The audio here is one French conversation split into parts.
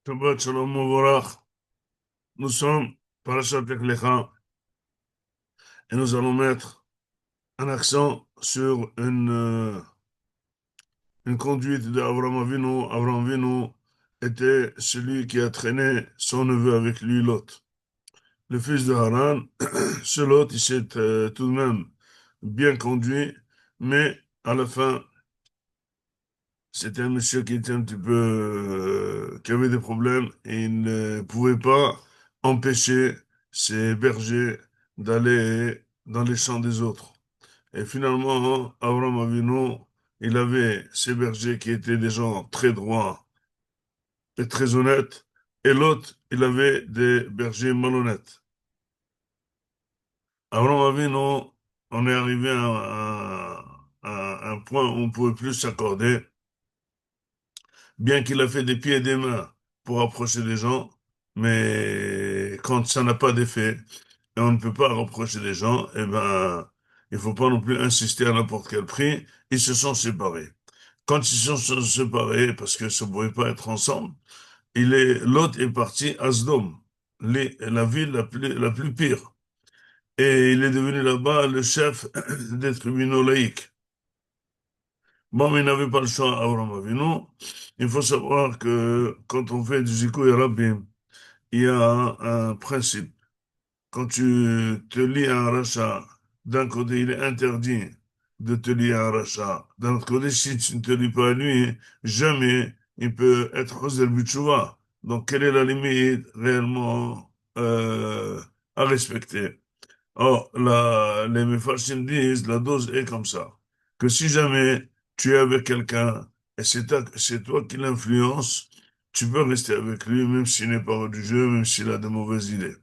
Shabbat Shalom Mevorach. Nous sommes Parashat Lech Lecha et nous allons mettre un accent sur une conduite d'Avraham Avinu. Avraham Avinu était celui qui a traîné son neveu avec lui, Lot. Le fils de Haran, ce Lot, il s'est tout de même bien conduit, mais à la fin, c'était un monsieur qui était un petit peu, qui avait des problèmes et il ne pouvait pas empêcher ses bergers d'aller dans les champs des autres. Et finalement, Abraham Avinu, il avait ses bergers qui étaient des gens très droits et très honnêtes, et l'autre, il avait des bergers malhonnêtes. Abraham Avinu, on est arrivé à un point où on ne pouvait plus s'accorder. Bien qu'il a fait des pieds et des mains pour approcher des gens, mais quand ça n'a pas d'effet et on ne peut pas reprocher des gens, eh ben, il faut pas non plus insister à n'importe quel prix. Ils se sont séparés. Quand ils se sont séparés, parce que ça ne pouvait pas être ensemble, l'autre est parti à Sdom, la ville la plus pire. Et il est devenu là-bas le chef des tribunaux laïcs. Bon, mais il n'avait pas le choix, Abraham Avinu. Il faut savoir que quand on fait du Zikou et Rabim, il y a un principe. Quand tu te lis à un rachat, d'un côté, il est interdit de te lier à un rachat. D'un autre côté, si tu ne te lis pas à lui, jamais il peut être Chosel Butchouva. Donc, quelle est la limite réellement à respecter? Or, les Mefarshim disent, la dose est comme ça. Que si jamais tu es avec quelqu'un et c'est toi qui l'influence, tu peux rester avec lui, même s'il n'est pas religieux, même s'il a de mauvaises idées.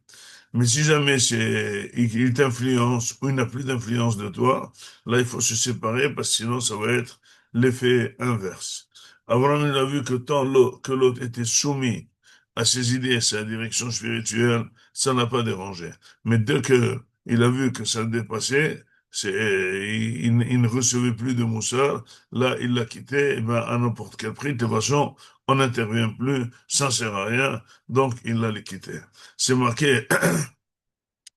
Mais si jamais il t'influence ou il n'a plus d'influence de toi, là, il faut se séparer parce que sinon, ça va être l'effet inverse. Abraham, il a vu que que l'autre était soumis à ses idées, à sa direction spirituelle, ça n'a pas dérangé. Mais dès que il a vu que ça le dépassait, il ne recevait plus de moussard, là, il l'a quitté, et ben, à n'importe quel prix. De toute façon, on n'intervient plus, ça ne sert à rien, donc il l'a quitté. C'est marqué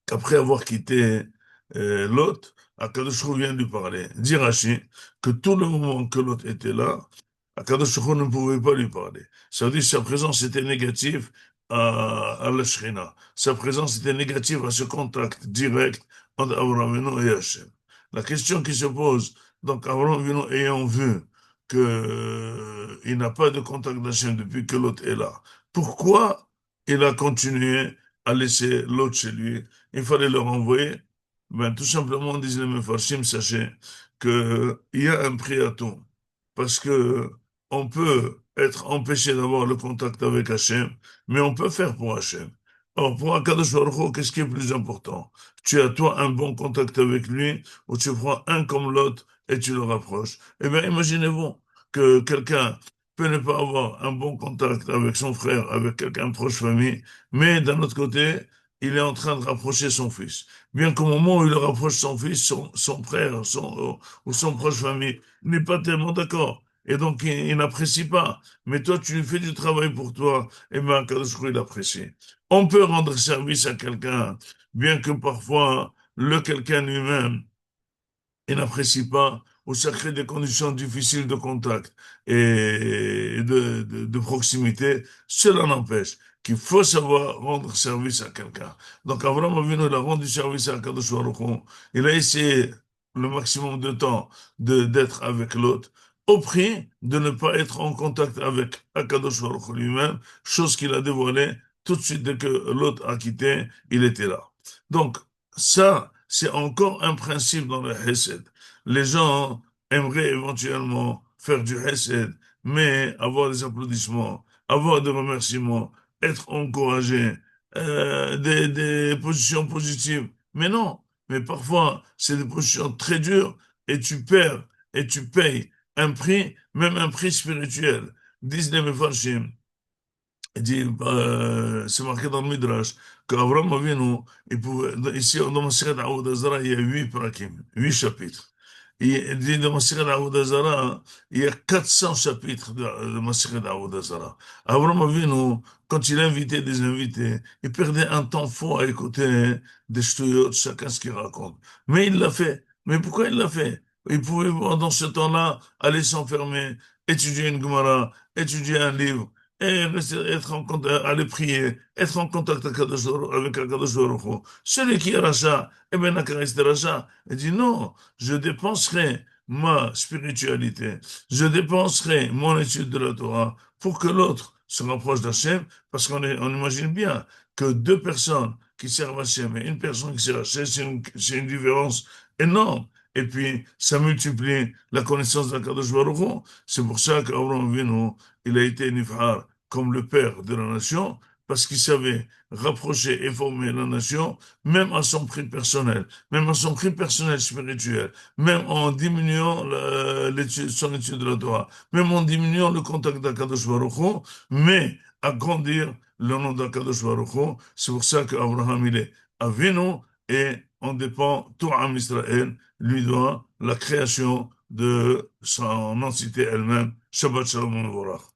qu'après avoir quitté Lot, Akadosh Hu vient lui parler. Dit Rashi que tout le moment que Lot était là, Akadosh Hu ne pouvait pas lui parler. Ça veut dire que sa présence était négative à la Shrina. Sa présence était négative à ce contact direct entre Abraham Avinu et Hachem. La question qui se pose, donc Abraham Avinu ayant vu que, il n'a pas de contact d'Hachem depuis que Lot est là, pourquoi il a continué à laisser Lot chez lui? Il fallait le renvoyer. Ben, tout simplement, disent les Mefarshim, sachez qu'il y a un prix à tout. Parce que on peut être empêché d'avoir le contact avec Hachem, mais on peut faire pour Hachem. Or, pour Akadosh Baruch Hu, qu'est-ce qui est plus important? Tu as toi un bon contact avec lui, ou tu prends un comme l'autre et tu le rapproches. Eh bien, imaginez-vous que quelqu'un peut ne pas avoir un bon contact avec son frère, avec quelqu'un proche famille, mais d'un autre côté, il est en train de rapprocher son fils. Bien qu'au moment où il rapproche son fils, son frère ou son proche famille n'est pas tellement d'accord. Et donc, il n'apprécie pas. Mais toi, tu lui fais du travail pour toi. Et bien, Kadosh Hu, il apprécie. On peut rendre service à quelqu'un, bien que parfois, le quelqu'un lui-même, il n'apprécie pas, ou ça crée des conditions difficiles de contact et de proximité. Cela n'empêche qu'il faut savoir rendre service à quelqu'un. Donc, Abraham Avinu, il a rendu service à Kadosh Baruch Hu. Il a essayé le maximum de temps d'être avec l'autre, au prix de ne pas être en contact avec Akadosh Baruch Hu lui-même, chose qu'il a dévoilée tout de suite dès que l'autre a quitté, il était là. Donc, ça, c'est encore un principe dans le Hesed. Les gens aimeraient éventuellement faire du Hesed, mais avoir des applaudissements, avoir des remerciements, être encouragé, des positions positives. Mais non, mais parfois, c'est des positions très dures et tu perds et tu payes un prix, même un prix spirituel. Disent les Mefarshim, il dit, c'est marqué dans le Midrash, qu'Avraham Avinu, ici, dans Masechet Avodah Zarah, il y a 8 prakim, 8 chapitres. Il dit de Masichet Avodah Zarah, il y a 400 chapitres de Masichet Avodah Zarah. Abraham Avinu, quand il invitait des invités, il perdait un temps fou à écouter des ch'touillots, chacun ce qu'il raconte. Mais il l'a fait. Mais pourquoi il l'a fait? Il pouvait, dans ce temps-là, aller s'enfermer, étudier une Gemara, étudier un livre, et être en contact, aller prier, être en contact avec Akadosh Baruch Hu. Celui qui est rachat, eh bien, n'a qu'à rester rachat. Il dit non, je dépenserai ma spiritualité, je dépenserai mon étude de la Torah pour que l'autre se rapproche d'Hachem, parce on imagine bien que deux personnes qui servent Hachem et une personne qui sert Hachem, c'est une différence énorme. Et puis, ça multiplie la connaissance d'Akadosh Baruch Hu. C'est pour ça qu'Abraham Avinu, il a été Nifhar comme le père de la nation, parce qu'il savait rapprocher et former la nation, même à son prix personnel, même à son prix personnel spirituel, même en diminuant son étude de la Torah, même en diminuant le contact d'Akadosh Baruch Hu, mais agrandir le nom d'Akadosh Baruch Hu. C'est pour ça qu'Abraham, il est Avinu, et on dépend, tout Am Israël lui doit la création de son entité elle-même. Shabbat Shalom Mevorach.